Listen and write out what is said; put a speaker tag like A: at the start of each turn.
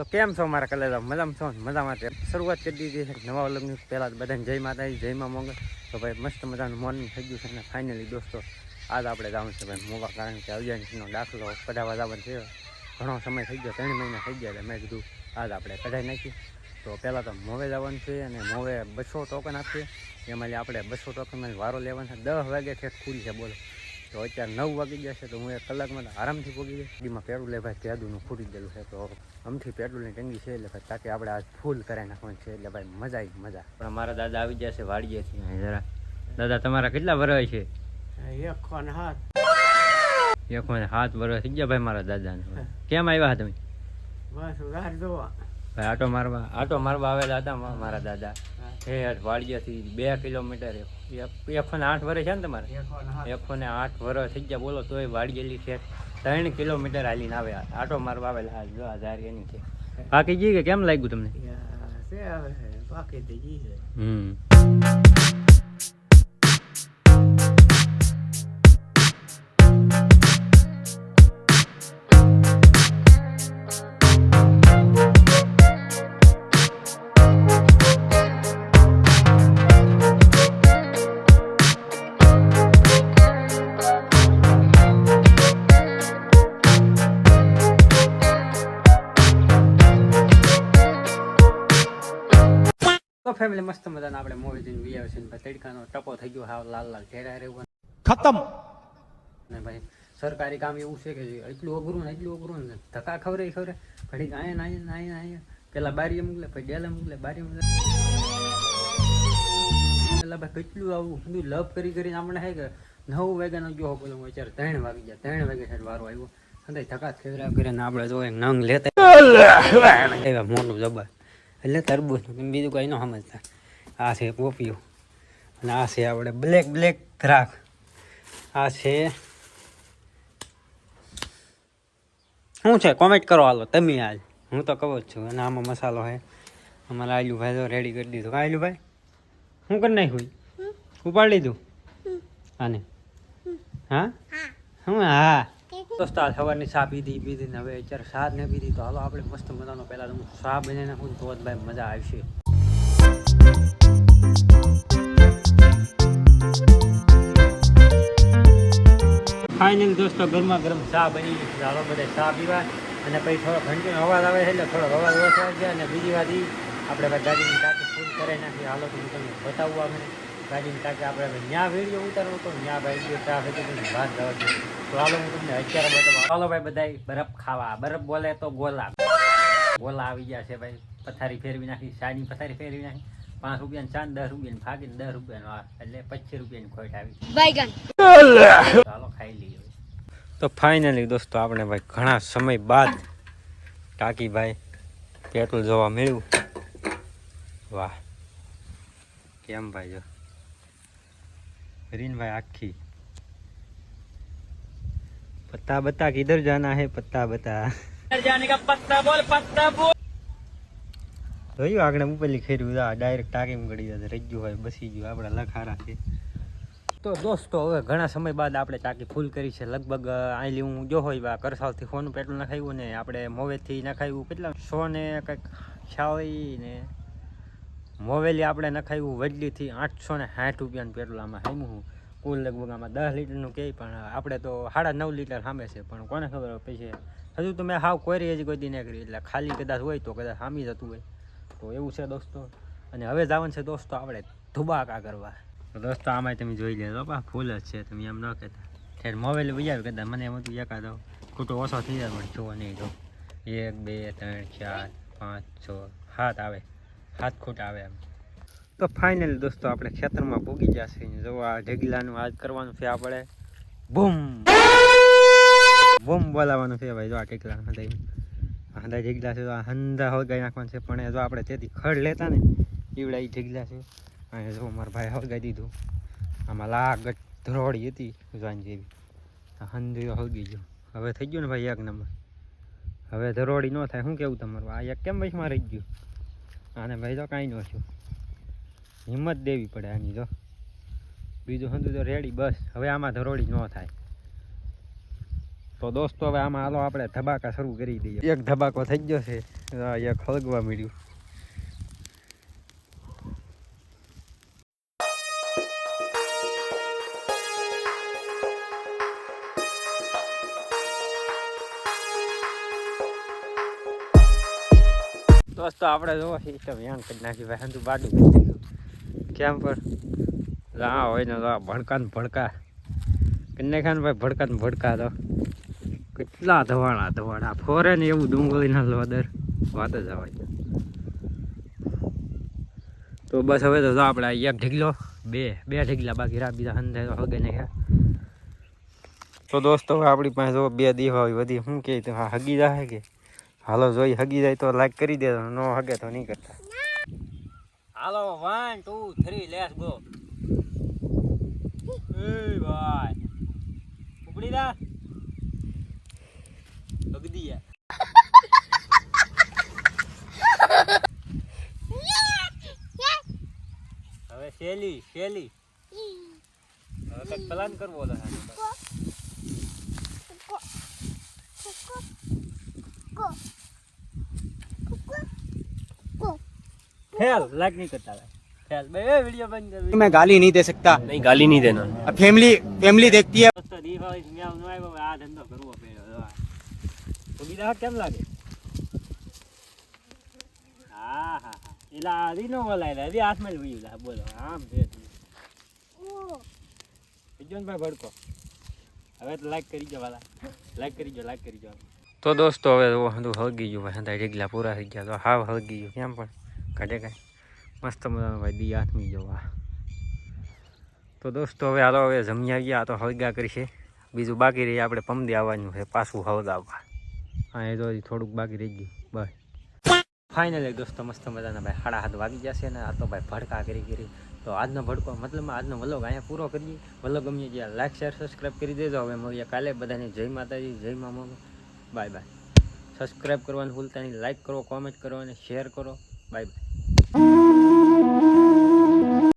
A: તો કેમ છો મારા કલેજા મજામાં છો મજામાં શરૂઆત કરી દીધી છે નવા વ્લોગની પહેલાં બધાને જય માતાજી જય માં મોગલ તો ભાઈ મસ્ત મજાનું મોર્નિંગ થઈ ગયું છે અને ફાઇનલી દોસ્તો આજ આપણે જવાનું છે ભાઈ મોવા કારણ કે અભિયાનનો દાખલો કઢાવવા જવાનું છે ઘણો સમય થઈ ગયો 3 મહિના થઈ ગયા એટલે મેં કીધું આજ આપણે કઢાઈ નાખીએ તો પહેલાં તો મોવે જવાનું છે અને મોવે 200 ટોકન આપીએ એમાં આપણે 200 ટોકનમાં વારો લેવાનો છે 10 વાગે ઠેઠ ખુલી છે બોલો તો અત્યારે 9 વાગી જશે તો હું 1 કલાકમાં આરામથી પહોંચી જઈશ ગાડીમાં પેટ્રોલ લે ભાઈ પેદુનું ખૂટી ગયેલું છે તો આમથી પેટ્રોલની ટંકી છે એટલે ભાઈ તાકે આપણે આજ ફૂલ કરાવી નાખવાનું છે એટલે ભાઈ મજા આવી મજા પણ મારા દાદા આવી જશે વાડીએથી જરા દાદા તમારા કેટલા વર્ષ છે 107 વર્ષ થઈ ગયા ભાઈ મારા દાદાને કેમ આવ્યા તમે
B: બસ રાત જોવા
A: ભાઈ આટો મારવા આવેલા હતા મારા દાદા વાડીએથી 2 કિલોમીટર 108 વર્ષ છે ને તમારે 108 વર્ષ થઈ ગયા બોલો તોય વાડીએલી છે 3 કિલોમીટર હાલીને આવ્યા આટો મારવા આવેલા જો આ જારી એની છે બાકી જી કે કેમ લાગ્યું તમને
B: બાકી તો જી છે
A: ફેમિલી મસ્ત મજાના આપણે મોવી જોઈને વી આવે છે તડકાનો ટપો થઈ ગયો હાવ લાલ લાલ ઘેરા રહેવું
C: ખતમ
A: ને ભાઈ સરકારી કામ એવું છે કે એટલું અઘરું ને ધક્કા ખવરે ઘડી અહીંયા પેલા બારીએ મોકલે પછી ડેલે મોકલે બારી મોકલે પેલા ભાઈ કેટલું આવું બધું લવ કરીને આપણે હે કે 9 વાગ્યાનો ગયો બોલો અત્યારે 3 વાગી ગયા 3 વાગે સાહેબ વારો આવ્યો અને ધક્કા ખવરા કરીને આપણે જો એક નંગ લેતા એવા મોટું જબર એટલે તરબૂચ બીજું કઈ ન સમજતા આ છે પોપિયો અને આ છે આપણે બ્લેક દ્રાક્ષ આ છે શું છે કોમેન્ટ કરો હાલો તમે આજ હું તો કહું જ છું અને આમાં મસાલો છે અમારા આલુભાઈ તો રેડી કરી દીધું આલુભાઈ શું કરી નાખ્યું ઉપાડી લીધું આને હા શું હા દોસ્તો આ સવારની ચા પીધી ને હવે અત્યારે ચા ને પીધી તો હાલો આપણે મસ્ત મજાનો પહેલાં હું ચા બની નાખું તો જ ભાઈ મજા આવશે ફાઇનલ દોસ્તો ગરમા ગરમ ચા બની ગઈ હાલો બધા ચા પીવા અને પછી થોડો ઘંટીનો અવાજ આવે છે એટલે થોડો અવાજ ઓછો આવે છે અને બીજી વાત એ આપણે ભાઈ ગાડીની ટાંકી ફૂલ કરાવી નાખી હાલો તો હું તમને બતાવવા મને ગાડીની ટાંકી આપણે ત્યાં વિડીયો ઉતારવો તો ત્યાં ભાઈ ગયો ચા હતી વાત જવા દો તો હાલો હું તમને અત્યારે બતાવવા હાલો ભાઈ બધા બરફ ખાવા બરફ બોલે તો ગોલા આવી ગયા છે ભાઈ પથારી ફેરવી નાખી સાની પથારી ફેરવી નાખી 5 રૂપિયાની ચાંદ 10 રૂપિયાની ફાગીને 10 રૂપિયાનો એટલે 25 રૂપિયાની ખોટ આવી હાલો ખાઈ લઈએ તો ફાઇનલી દોસ્તો આપણે ભાઈ ઘણા સમય બાદ ટાંકી ભાઈ પેટ્રોલ જોવા મળ્યું વાહ કેમ ભાઈ જો રીનભાઈ આખી पत्ता बता किधर जाना है पत्ता बता जाने का पत्ता बोल જોયું આગળ ઉપરલી ખેર્યું ડાયરેક્ટ ટાંકીમાં ગળી જશે રહી ગયું હોય બસી ગયું આપણા લખારા છે તો દોસ્તો હવે ઘણા સમય બાદ આપણે ટાંકી ફૂલ કરી છે લગભગ આયલી હું જો હોય કરસાલથી ફોનનું પેટ્રોલ નખાવ્યું ને આપણે મોવેથી નખાવ્યું કેટલા 100 ને કંઈક 46 ને મોવેલી આપણે નખાવ્યું વડલીથી 860 રૂપિયાનું પેટ્રોલ આમાં હામ્યું હું કુલ લગભગ આમાં 10 લીટરનું કહે પણ આપણે તો 9.5 લીટર સામે છે પણ કોને ખબર પછી હજુ તો મેં હાવ કોરી હજી કોઈ દી નહીં કરી એટલે ખાલી કદાચ હોય તો કદાચ સામી જતું હોય તો એવું છે દોસ્તો અને હવે જવાનું છે દોસ્તો આપણે ધુબાકા કરવા તો દોસ્તો આમાં તમે જોઈ લેજો પા ફૂલ જ છે તમે એમ ન કહેતા ત્યારે મોબાઈલ બજાવ્યું કદાચ મને એમ હતું એકાદ ખોટો ઓછો થઈ જાય પણ જોવો નહીં તો 1 2 3 4 5 6 7 આવે 7 ખૂટ આવે એમ તો ફાઇનલ દોસ્તો આપણે ખેતરમાં પૂગી જશે જો આ ઢગલાનું આજ કરવાનું છે આપણે બૂમ બોલાવવાનું છે ભાઈ જો આ ઢગલા હંધા ઢગલા છે હંધા હળગાઈ નાખવાનું છે પણ જો આપણે તેથી ખડ લેતા ને એવડા એ ઢગલા છે અને જો મારા ભાઈ હળગાઈ દીધું આમાં લાગત ધરોડી હતી જોવાની જેવી હંધો હળગી ગયો હવે થઈ ગયું ને ભાઈ 1 નંબર હવે ધરોડી ન થાય શું કેવું તમારું આ એક કેમ વચમાં રહી ગયું આને ભાઈ તો કાંઈ ન થયું હિંમત દેવી પડે આની જો બીજું હંધું તો રેડી બસ હવે આમાં ધરોડી ન થાય તો દોસ્તો હવે આમાં હાલો આપણે ધબાકા શરૂ કરી દઈએ. એક ધબાકો થઈ ગયો છે, એક હળગવા મળ્યું. દોસ્તો આપણે જોવો સિસ્ટમ યાન કરી નાખી ભાઈ, હંધું બાડું કરી દીધું. કેમ પર આ હોય ને તો ભડકા ને ભડકા કન્ને ખાન ભાઈ, ભડકા ને ભડકા તો કેટલા ધવાડા ફોરે ને એવું ડુંગળી ના લોદર વાત જ આવે. તો બસ હવે તો આપણે એક ઢીગલો બે ઢીગલા બાકી રાખ, બીજા હંધે તો હગે નહીં. તો દોસ્તો હવે આપણી પાસે જો 2 દીવા હોય બધી, શું કહે તો હા હગી જાય કે હાલો જોઈ હગી જાય તો લાઈક કરી દે, નો હગે તો નહીં કરતા. હાલો 1 2 3 લેટ્સ ગો. એ ભાઈ ઉપડી જા હગદી યાર. હવે શેલી હવે કઈ પ્લાન કરવો તો फेल लाइक नहीं करता है फेल भाई वीडियो बंद कर.
C: मैं गाली नहीं दे सकता.
D: नहीं गाली नहीं देना.
C: अब फैमिली देखती है.
A: दोस्तों दीपावली में आव नो आयो आ धंधो करવો પડ્યો તો બીજા કેમ લાગે. હા હા એલા આદી નો બોલાય હવે હાથમાં જ વયું લા બોલો આમ છે બીજોન ભાઈ ભડકો. હવે તો લાઈક કરી જો વાલા, લાઈક કરી જો. તો દોસ્તો હવે હંધું હળગી ગયું ભાઈ, હંધા ઢેગલા પૂરા થઈ ગયા. તો હાવ હળગી ગયું કેમ પણ કાઢે કાંઈ મસ્ત મજાનો ભાઈ દી આથમી જવા. તો દોસ્તો હવે હાલો હવે જમી આવી ગયા, તો હળગા કરીશે. બીજું બાકી રહી આપણે પમદી આવવાનું છે પાછું હળગાવવા. હા એ તો થોડુંક બાકી રહી ગયું બસ. ફાઇનલી દોસ્તો મસ્ત મજાના ભાઈ 7:30 વાગી જશે ને. આ તો ભાઈ ભડકા કરી તો આજનો ભડકો મતલબ આજનો વ્લોગ અહીંયા પૂરો કરીએ. વ્લોગ ગમે જ્યાં લાઈક શેર સબસ્ક્રાઈબ કરી દેજો. હવે મળીએ કાલે. બધાને જય માતાજી, જય મા મોગલ, બાય બાય. સબસ્ક્રાઈબ કરવાનું ભૂલતા નહીં, લાઈક કરો, કોમેન્ટ કરો અને શેર કરો. Bye bye.